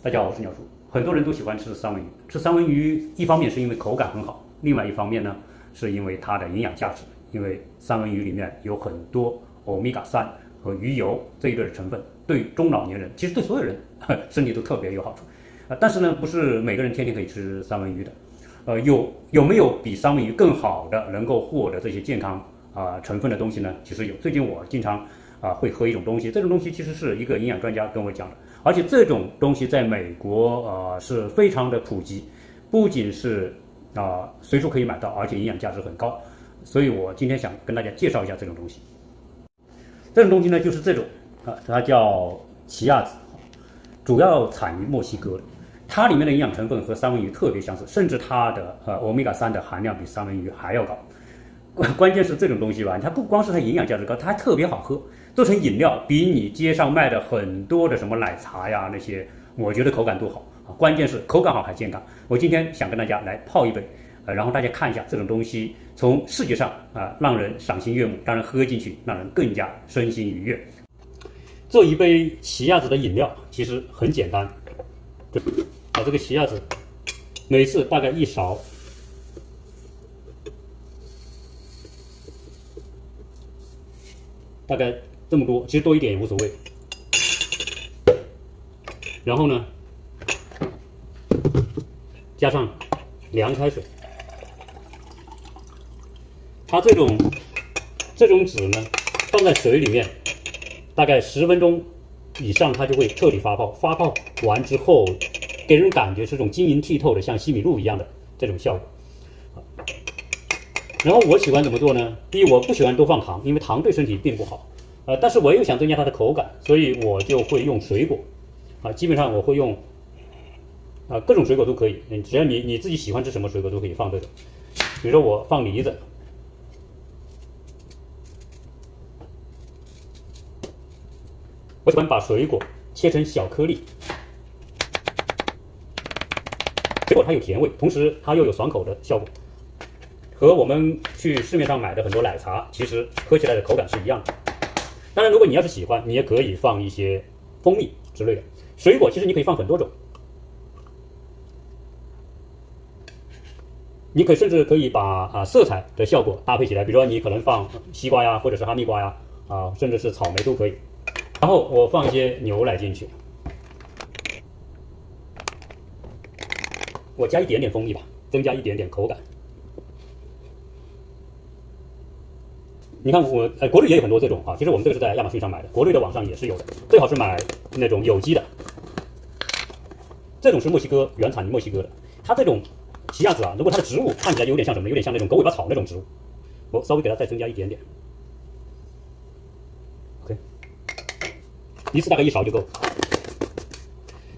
大家好，我是鸟叔。很多人都喜欢吃三文鱼，吃三文鱼一方面是因为口感很好，另外一方面呢，是因为它的营养价值。因为三文鱼里面有很多欧米伽3和鱼油这一类的成分，对中老年人，其实对所有人身体都特别有好处。但是呢，不是每个人天天可以吃三文鱼的。有没有比三文鱼更好的能够获得这些健康成分的东西呢？其实有。最近我经常会喝一种东西，这种东西其实是一个营养专家跟我讲的，而且这种东西在美国是非常的普及，不仅是随处可以买到，而且营养价值很高。所以我今天想跟大家介绍一下这种东西。这种东西呢，就是这种它叫奇亚籽，主要产于墨西哥的。它里面的营养成分和三文鱼特别相似，甚至它的欧米伽3的含量比三文鱼还要高。关键是这种东西吧，它不光是它营养价值高，它还特别好喝，做成饮料比你街上卖的很多的什么奶茶呀那些，我觉得口感都好。关键是口感好还健康。我今天想跟大家来泡一杯，然后大家看一下这种东西从视觉上让人赏心悦目，当然喝进去让人更加身心愉悦。做一杯奇亚籽的饮料其实很简单，把这个奇亚籽每次大概1勺，大概这么多，其实多一点也无所谓。然后呢，加上凉开水。它这种籽呢，放在水里面，大概10分钟以上，它就会彻底发泡。发泡完之后，给人感觉是这种晶莹剔透的，像西米露一样的这种效果。然后我喜欢怎么做呢？第一，我不喜欢多放糖，因为糖对身体并不好。但是我又想增加它的口感，所以我就会用水果。基本上我会用各种水果都可以，只要你自己喜欢吃什么水果都可以放这个。比如说我放梨子，我喜欢把水果切成小颗粒。水果它有甜味，同时它又有爽口的效果，和我们去市面上买的很多奶茶其实喝起来的口感是一样的。当然如果你要是喜欢，你也可以放一些蜂蜜之类的。水果其实你可以放很多种，你甚至可以把色彩的效果搭配起来，比如说你可能放西瓜呀，或者是哈密瓜呀，甚至是草莓都可以。然后我放一些牛奶进去，我加一点点蜂蜜吧，增加一点点口感。你看我国内也有很多这种其实我们这个是在亚马逊上买的，国内的网上也是有的，最好是买那种有机的。这种是原产于墨西哥的。它这种奇亚籽如果它的植物看起来有点像什么，有点像那种狗尾巴草那种植物，我稍微给它再增加一点点。OK， 一次大概1勺就够。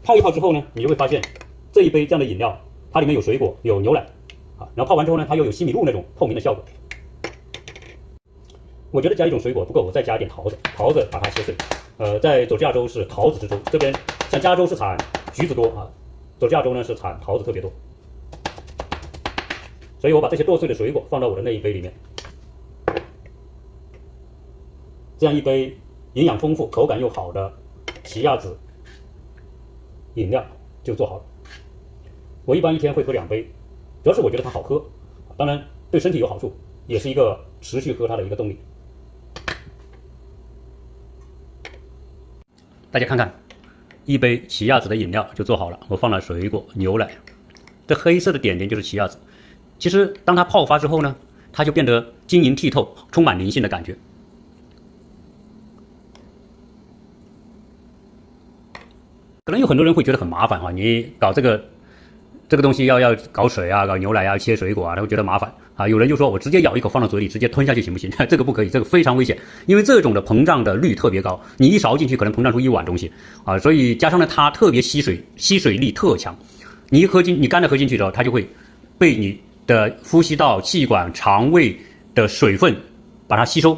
泡一泡之后呢，你就会发现这一杯这样的饮料，它里面有水果，有牛奶然后泡完之后呢，它又有西米露那种透明的效果。我觉得加一种水果不够，我再加一点桃子，把它切碎。在佐治亚州是桃子之州，这边像加州是产橘子多佐治亚州呢是产桃子特别多，所以我把这些剁碎的水果放到我的那一杯里面，这样一杯营养丰富、口感又好的奇亚籽饮料就做好了。我一般一天会喝2杯，主要是我觉得它好喝，当然对身体有好处，也是一个持续喝它的一个动力。大家看看，一杯奇亚籽的饮料就做好了。我放了水果、牛奶，这黑色的点点就是奇亚籽。其实当它泡发之后呢，它就变得晶莹剔透，充满灵性的感觉。可能有很多人会觉得很麻烦你搞这个东西要搞水搞牛奶切水果他会觉得麻烦有人就说我直接咬一口放到嘴里直接吞下去行不行？这个不可以，这个非常危险，因为这种的膨胀的率特别高，你一勺进去可能膨胀出1碗东西所以加上呢它特别吸水力特强，你干的喝进去之后，它就会被你的呼吸道、气管、肠胃的水分把它吸收，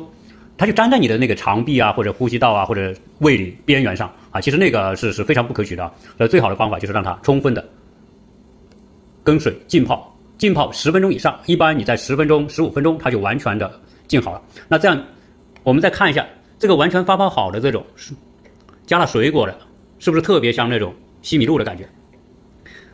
它就粘在你的那个肠壁或者呼吸道或者胃里边缘上其实那个是非常不可取的所以最好的方法就是让它充分的跟水浸泡10分钟以上，一般你在10分钟、15分钟它就完全的浸好了。那这样我们再看一下这个完全发泡好的这种加了水果的，是不是特别像那种西米露的感觉。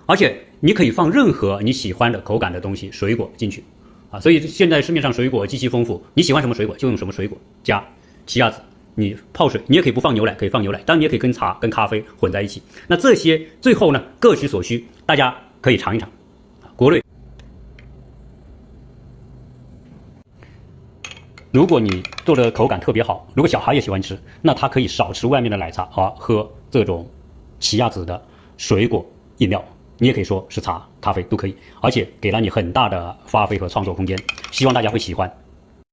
而且你可以放任何你喜欢的口感的东西、水果进去，啊，所以现在市面上水果极其丰富，你喜欢什么水果就用什么水果加奇亚籽。你泡水，你也可以不放牛奶，可以放牛奶，当然你也可以跟茶、跟咖啡混在一起。那这些最后呢，各取所需，大家可以尝一尝。国瑞，如果你做的口感特别好，如果小孩也喜欢吃，那他可以少吃外面的奶茶啊，喝这种奇亚籽的水果饮料。你也可以说是茶、咖啡都可以，而且给了你很大的发挥和创作空间。希望大家会喜欢。